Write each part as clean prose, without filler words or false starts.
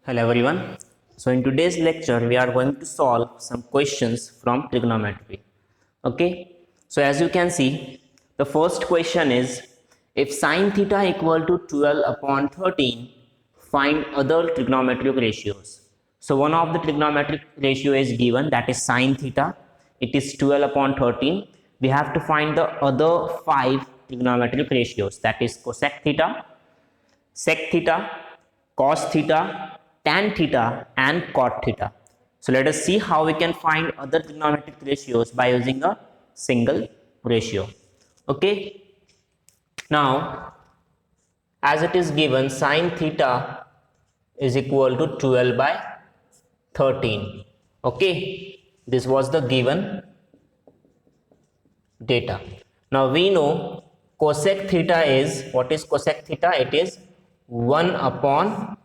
Hello everyone. So in today's lecture we are going to solve some questions from trigonometry. Okay. So as you can see, the first question is, if sine theta equal to 12 upon 13, find other trigonometric ratios. So one of the trigonometric ratio is given, that is sine theta. It is 12 upon 13. We have to find the other 5 trigonometric ratios, that is cosec theta, sec theta, cos theta, tan theta and cot theta. So let us see how we can find other trigonometric ratios by using a single ratio. Okay. Now, as it is given, sine theta is equal to 12 by 13. Okay. This was the given data. Now we know cosec theta is, what is cosec theta? It is 1 upon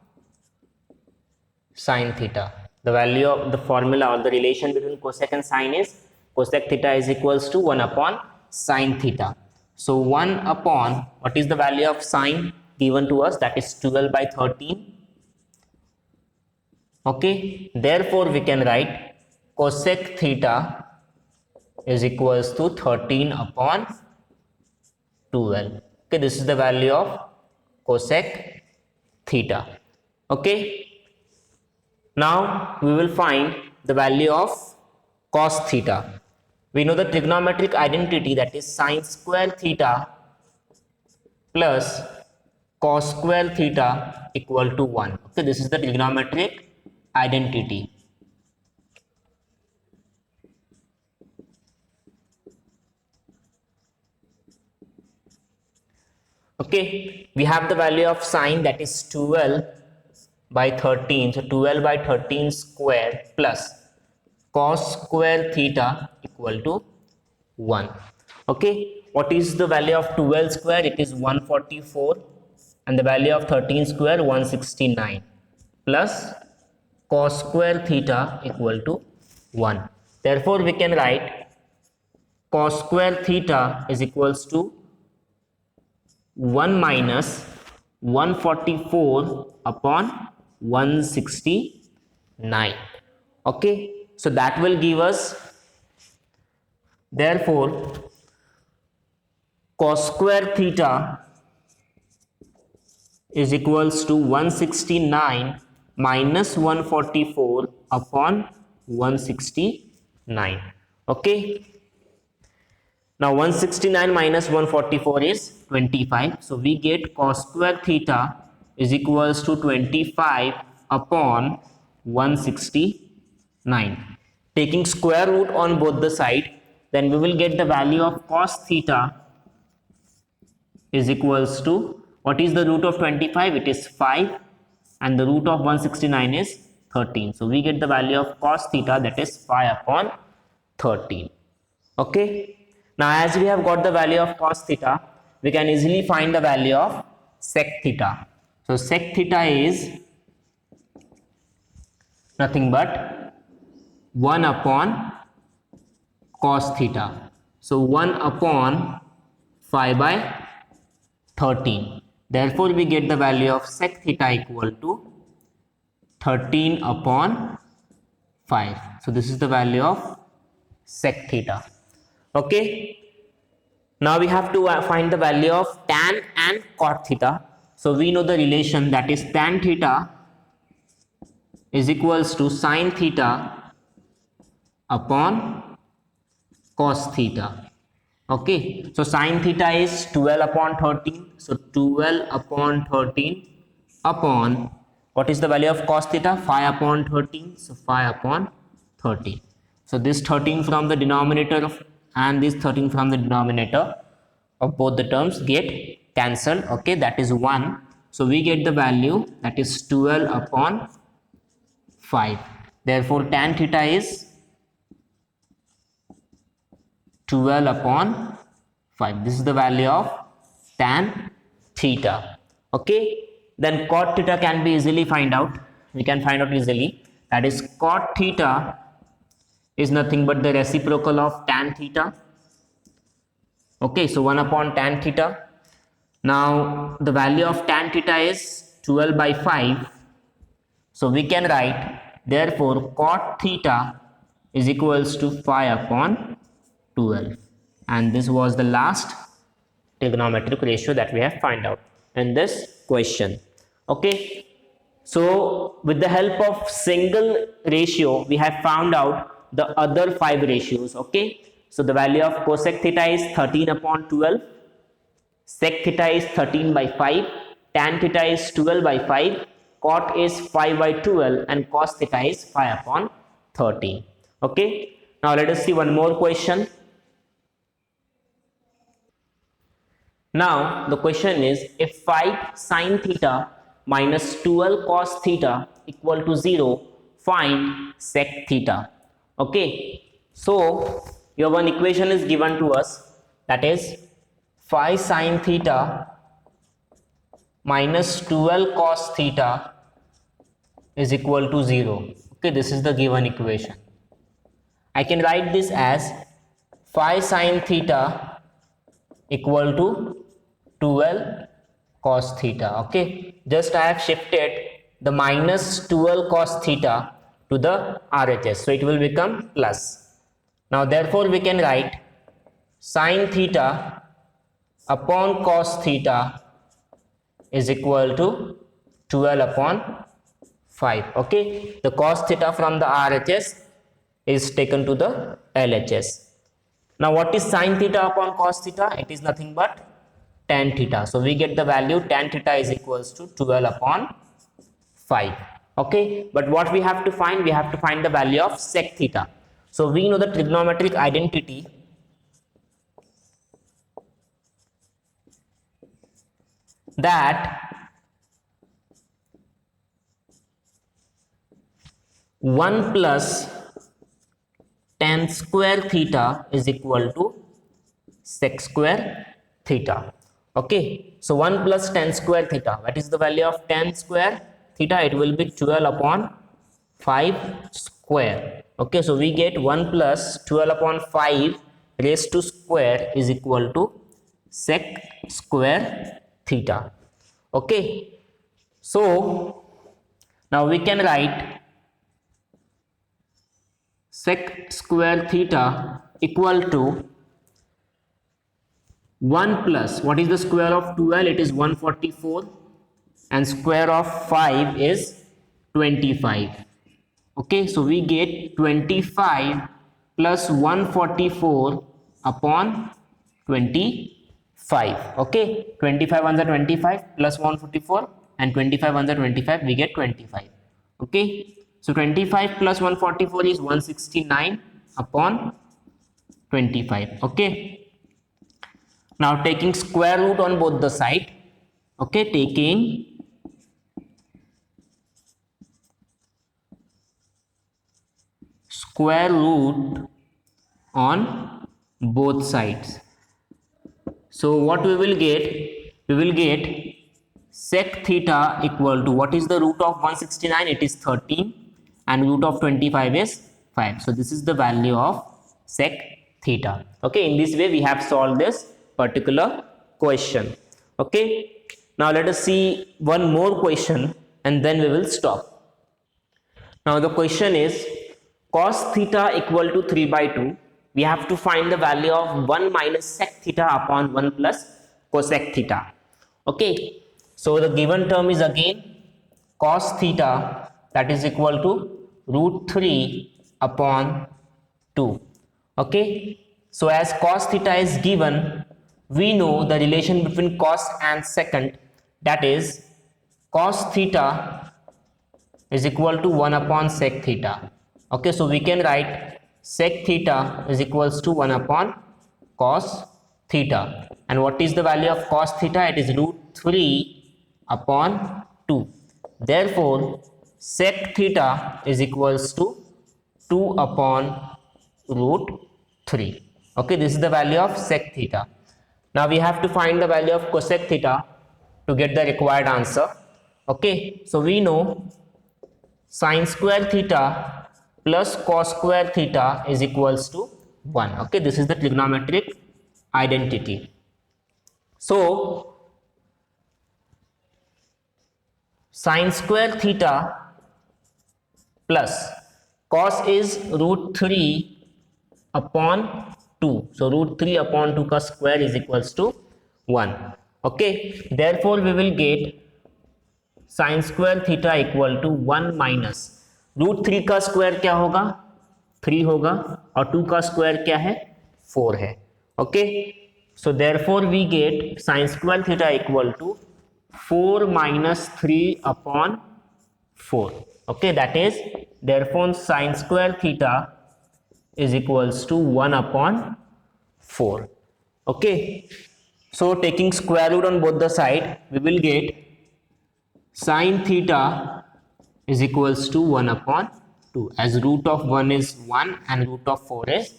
sine theta. The value of the formula or the relation between cosec and sine is cosec theta is equals to 1 upon sine theta. So 1 upon, what is the value of sine given to us? That is 12 by 13. Okay, therefore we can write cosec theta is equals to 13 upon 12. Okay, this is the value of cosec theta. Okay, now we will find the value of cos theta. We know the trigonometric identity, that is sine square theta plus cos square theta equal to 1. Okay, this is the trigonometric identity. Okay, we have the value of sine, that is 12 by 13. So 12 by 13 square plus cos square theta equal to 1. Okay, what is the value of 12 square? It is 144, and the value of 13 square 169 plus cos square theta equal to 1. Therefore we can write cos square theta is equals to 1 minus 144 upon 169. Okay, so that will give us, therefore cos square theta is equals to 169 minus 144 upon 169. Okay, now 169 minus 144 is 25. So we get cos square theta is equals to 25 upon 169. Taking square root on both the side, then we will get the value of cos theta is equals to, what is the root of 25? It is 5, and the root of 169 is 13. So we get the value of cos theta, that is 5 upon 13. Okay. Now as we have got the value of cos theta, we can easily find the value of sec theta. So sec theta is nothing but 1 upon cos theta. So 1 upon 5 by 13. Therefore we get the value of sec theta equal to 13 upon 5. So this is the value of sec theta. Okay, now we have to find the value of tan and cot theta. So we know the relation, that is tan theta is equals to sine theta upon cos theta. Okay, so sine theta is 12 upon 13. So 12 upon 13 upon, what is the value of cos theta? 5 upon 13. So 5 upon 13. So this 13 from the denominator of, and this 13 from the denominator of both the terms get cancelled. Okay, that is 1. So we get the value, that is 12 upon 5. Therefore tan theta is 12 upon 5. This is the value of tan theta. Okay, then cot theta can be easily find out. We can find out easily, that is cot theta is nothing but the reciprocal of tan theta. Okay, so 1 upon tan theta. Now the value of tan theta is 12 by 5. So we can write, therefore cot theta is equals to 5 upon 12, and this was the last trigonometric ratio that we have find out in this question. Okay, so with the help of single ratio we have found out the other 5 ratios. Okay, so the value of cosec theta is 13 upon 12, sec theta is 13 by 5, tan theta is 12 by 5, cot is 5 by 12, and cos theta is 5 upon 13. Okay, now let us see one more question. Now the question is, if 5 sin theta minus 12 cos theta equal to 0, find sec theta. Okay, so your one equation is given to us, that is 5 sin theta minus 12 cos theta is equal to 0. Okay, this is the given equation. I can write this as 5 sin theta equal to 12 cos theta. Okay, just I have shifted the minus 12 cos theta to the RHS, so it will become plus. Now therefore we can write sin theta upon cos theta is equal to 12 upon 5. Okay, the cos theta from the RHS is taken to the LHS. Now what is sin theta upon cos theta? It is nothing but tan theta. So we get the value tan theta is equals to 12 upon 5. Okay, but what we have to find? We have to find the value of sec theta. So we know the trigonometric identity that 1 plus tan square theta is equal to sec square theta. Okay, so 1 plus tan square theta, what is the value of tan square theta? It will be 12 upon 5 square. Okay, so we get 1 plus 12 upon 5 raised to square is equal to sec square theta. Okay, so now we can write sec square theta equal to 1 plus, what is the square of 12? It is 144, and square of 5 is 25. Okay, so we get 25 plus 144 upon 25. Okay, 25 on the 25 plus 144 and 25 on the 25, we get 25. Okay, so 25 plus 144 is 169 upon 25. Okay, now taking square root on both the side. Okay, taking square root on both sides. So what we will get? We will get sec theta equal to, what is the root of 169? It is 13, and root of 25 is 5. So this is the value of sec theta. Okay, in this way we have solved this particular question. Okay, now let us see one more question and then we will stop. Now the question is cos theta equal to 3 by 2. We have to find the value of 1 minus sec theta upon 1 plus cosec theta. Okay, so the given term is again cos theta, that is equal to root 3 upon 2. Okay, so as cos theta is given, we know the relation between cos and secant, that is cos theta is equal to 1 upon sec theta. Okay, so we can write sec theta is equals to 1 upon cos theta, and what is the value of cos theta? It is root 3 upon 2. Therefore sec theta is equals to 2 upon root 3. Okay, this is the value of sec theta. Now we have to find the value of cosec theta to get the required answer. Okay, so we know sin square theta plus cos square theta is equals to 1. Okay, this is the trigonometric identity. So sin square theta plus cos is root 3 upon 2. So root 3 upon 2 का square is equals to 1. Okay, therefore we will get sin square theta equal to 1 minus root 3 का square क्या होगा 3 होगा और 2 का square क्या है 4 है. Okay, so therefore we get sin square theta equal to 4 minus 3 upon 4. Okay, that is therefore sin square theta is equals to 1 upon 4. Okay, so taking square root on both the side, we will get sin theta is equals to 1 upon 2, as root of 1 is 1 and root of 4 is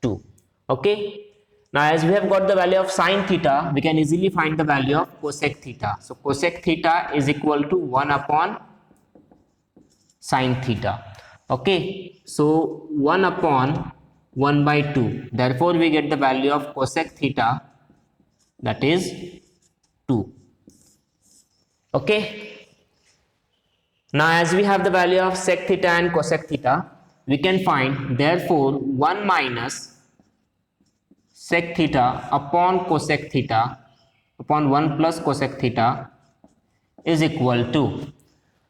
2. Okay, now as we have got the value of sin theta, we can easily find the value of cosec theta. So cosec theta is equal to 1 upon sin theta. Okay, so 1 upon 1 by 2, therefore we get the value of cosec theta, that is 2. Okay, now as we have the value of sec theta and cosec theta, we can find therefore 1 minus sec theta upon cosec theta upon 1 plus cosec theta is equal to,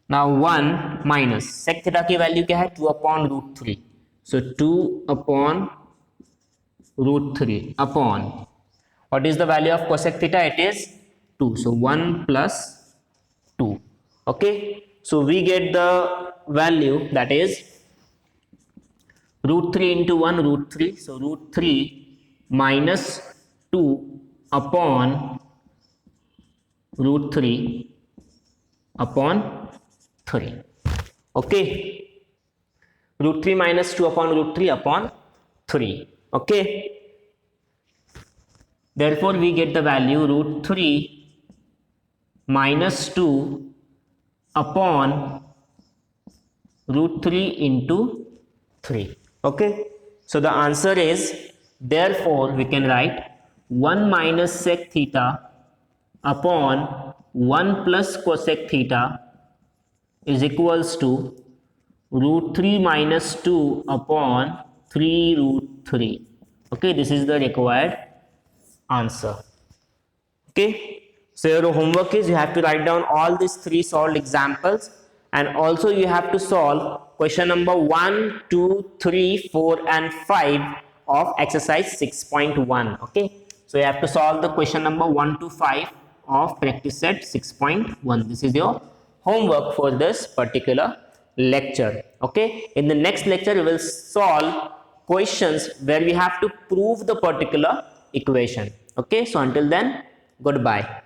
now 1 minus sec theta की value क्या है 2 upon root 3. So 2 upon root 3 upon what is the value of cosec theta? It is 2. So 1 plus 2. Okay, so we get the value, that is root 3 into 1 root 3. So root 3 minus 2 upon root 3 upon 3. Okay, root 3 minus 2 upon root 3 upon 3. Okay, therefore we get the value root 3 minus 2 upon root 3 into 3. Okay, so the answer is, therefore we can write 1 minus sec theta upon 1 plus cosec theta is equals to root 3 minus 2 upon 3 root 3. Okay, this is the required answer. Okay, so your homework is you have to write down all these 3 solved examples, and also you have to solve question number 1, 2, 3, 4 and 5 of exercise 6.1. Okay, so you have to solve the question number 1 to 5 of practice set 6.1. This is your homework for this particular lecture. Okay, in the next lecture we will solve questions where we have to prove the particular equation. Okay, so until then, goodbye.